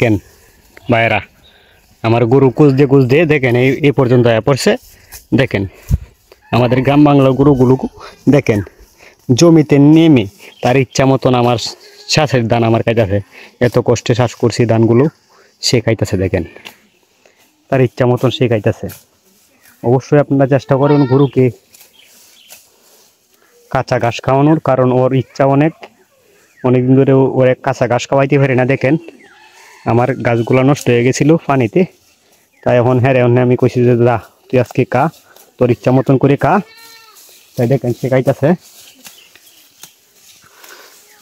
দেখেন ভাইরা, আমার গরু কুচ দিয়ে দেখেন এই পর্যন্ত আয়া পড়ছে। দেখেন আমাদের গ্রাম বাংলার গরুগুলো দেখেন জমিতে নেমে তার ইচ্ছা মতন আমার শ্বাসের দান আমার খাইতেছে, এত কষ্টে শ্বাস করছি ধানগুলো সে খাইতেছে। দেখেন তার ইচ্ছা মতন সে খাইতেছে। অবশ্যই আপনারা চেষ্টা করুন গরুকে কাঁচা ঘাস খাওয়ানোর, কারণ ওর ইচ্ছা অনেকদিন ধরে ওর কাঁচা ঘাস খাওয়াইতে পারি না। দেখেন আমার গাছগুলো নষ্ট হয়ে গেছিলো পানিতে, তাই এখন আমি কইছি যে দা তুই আজকে কা, তোর ইচ্ছা মতন করে কা। তাই দেখেন সে খাইতেছে।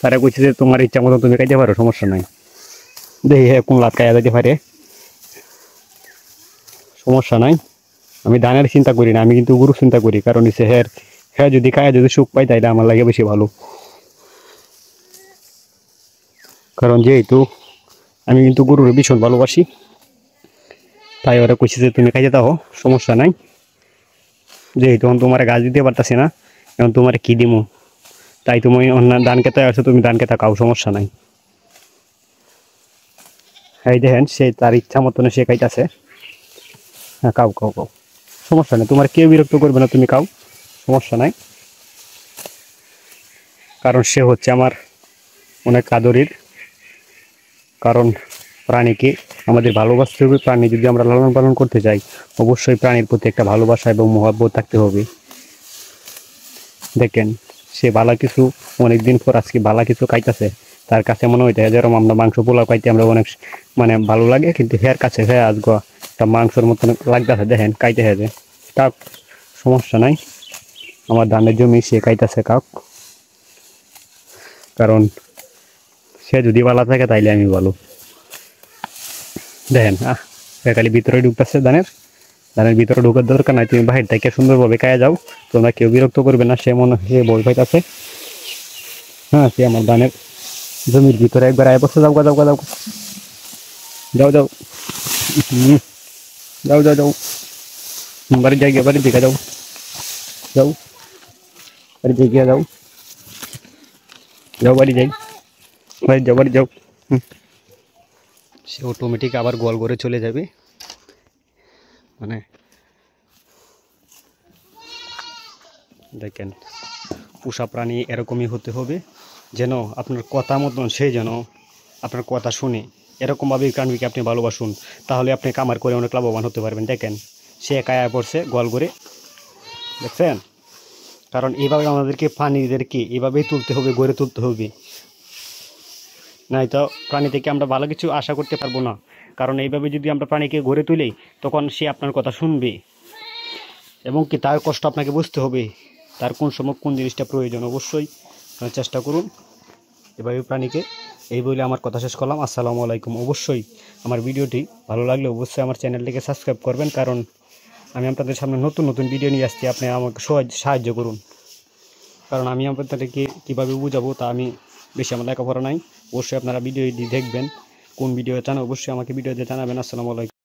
তারা কইছে যে তোমার ইচ্ছা মতন তুমি খাইতে পারো, সমস্যা নাই। দেখি কোন লাভ খাইয়া যেতে পারে, সমস্যা নাই। আমি ধানের চিন্তা করি না, আমি কিন্তু গরু চিন্তা করি। কারণ হচ্ছে হ্যাঁ যদি খায় যদি সুখ পাই তাইলে আমার লাগে বেশি ভালো। কারণ যেহেতু আমি কিন্তু গরুর ভীষণ ভালোবাসি, তাই ওরা কইছে যে তুমি খাইতে দাও, সমস্যা নাই। যেহেতু এখন তোমার গাছ দিতে পারতাছি না, এখন তোমার কি দিমু, তাই তুমি অন্য ধান খেতে আসো, তুমি ধান খেতে খাও, সমস্যা নাই। এই দেখেন সে তার ইচ্ছা মতন সে খাইতেছে। হ্যাঁ খাও খাও খাও, সমস্যা নেই। তোমার কেউ বিরক্ত করবে না, তুমি খাও, সমস্যা নাই। কারণ সে হচ্ছে আমার অনেক আদরের। কারণ প্রাণীকে আমাদের ভালোবাসতে হবে। প্রাণী যদি আমরা লালন পালন করতে চাই, অবশ্যই প্রাণীর প্রতি একটা ভালোবাসা এবং মহব্বত থাকতে হবে। দেখেন সে ভালো কিছু অনেকদিন পর আজকে ভালো কিছু খাইতেছে, তার কাছে মনে হইতে যেরকম আমরা মাংস পোলাও খাইতে আমরা অনেক ভালো লাগে, কিন্তু হের কাছে আজকে একটা মাংসের মতন লাগতেছে। দেখেন খাইতে যে কাক, সমস্যা নাই। আমার ধানের জমি সে খাইতেছে কাক, কারণ সে যদি ভালো থাকে তাইলে আমি ভালো। দেখেন সে খালি ভিতরে ঢুকতেছে ধানের ভিতরে ঢুকার দরকার নাই, তুমি বাহির থেকে সুন্দরভাবে খাইয়া যাও, তোমরা কেউ বিরক্ত করবে না। সে বল পাইতেছে। হ্যাঁ সে আমার ধানের জমির ভিতরে একবার আয় বসে যাও যাও যাও যাও যাও যাও যাও যাও বাড়ি যাই গিয়ে বাড়ি দিকে যাও যাও বাড়ি দিকে যাও যাও বাড়ি যাই বাড়ি যাও। সে অটোমেটিক আবার গোয়াল ঘরে চলে যাবে। দেখেন পোষা প্রাণী এরকমই হতে হবে, যেন আপনার কথা মতন সে যেন আপনার কথা শুনে। এরকমভাবে প্রাণীকে আপনি ভালোবাসুন, তাহলে আপনি কামার করে অনেক লাভবান হতে পারবেন। দেখেন সে একায়া পড়ছে গোয়াল ঘরে, দেখছেন। কারণ এইভাবে আমাদেরকে প্রাণীদেরকে এইভাবেই তুলতে হবে, গড়ে তুলতে হবে, নাই তো প্রাণী থেকে আমরা ভালো কিছু আশা করতে পারবো না। কারণ এইভাবে যদি আমরা প্রাণীকে গড়ে তুলি, তখন সে আপনার কথা শুনবে এবং কি তার কষ্ট আপনাকে বুঝতে হবে, তার কোন সময় কোন জিনিসটা প্রয়োজন। অবশ্যই চেষ্টা করুন এভাবে প্রাণীকে। এই বলে আমার কথা শেষ করলাম। আসসালামু আলাইকুম। অবশ্যই আমার ভিডিওটি ভালো লাগলে অবশ্যই আমার চ্যানেলটিকে সাবস্ক্রাইব করবেন, কারণ আমি আপনাদের সামনে নতুন নতুন ভিডিও নিয়ে আসছি। আপনি আমাকে সাহায্য করুন, কারণ আমি আপনাদেরকে কীভাবে বুঝাবো তা আমি বেশি আমার লেখাপড়া নাই। অবশ্যই আপনারা ভিডিওটি দেখবেন, কোন ভিডিও চান অবশ্যই আমাকে ভিডিওতে জানাবেন। আসসালামু আলাইকুম।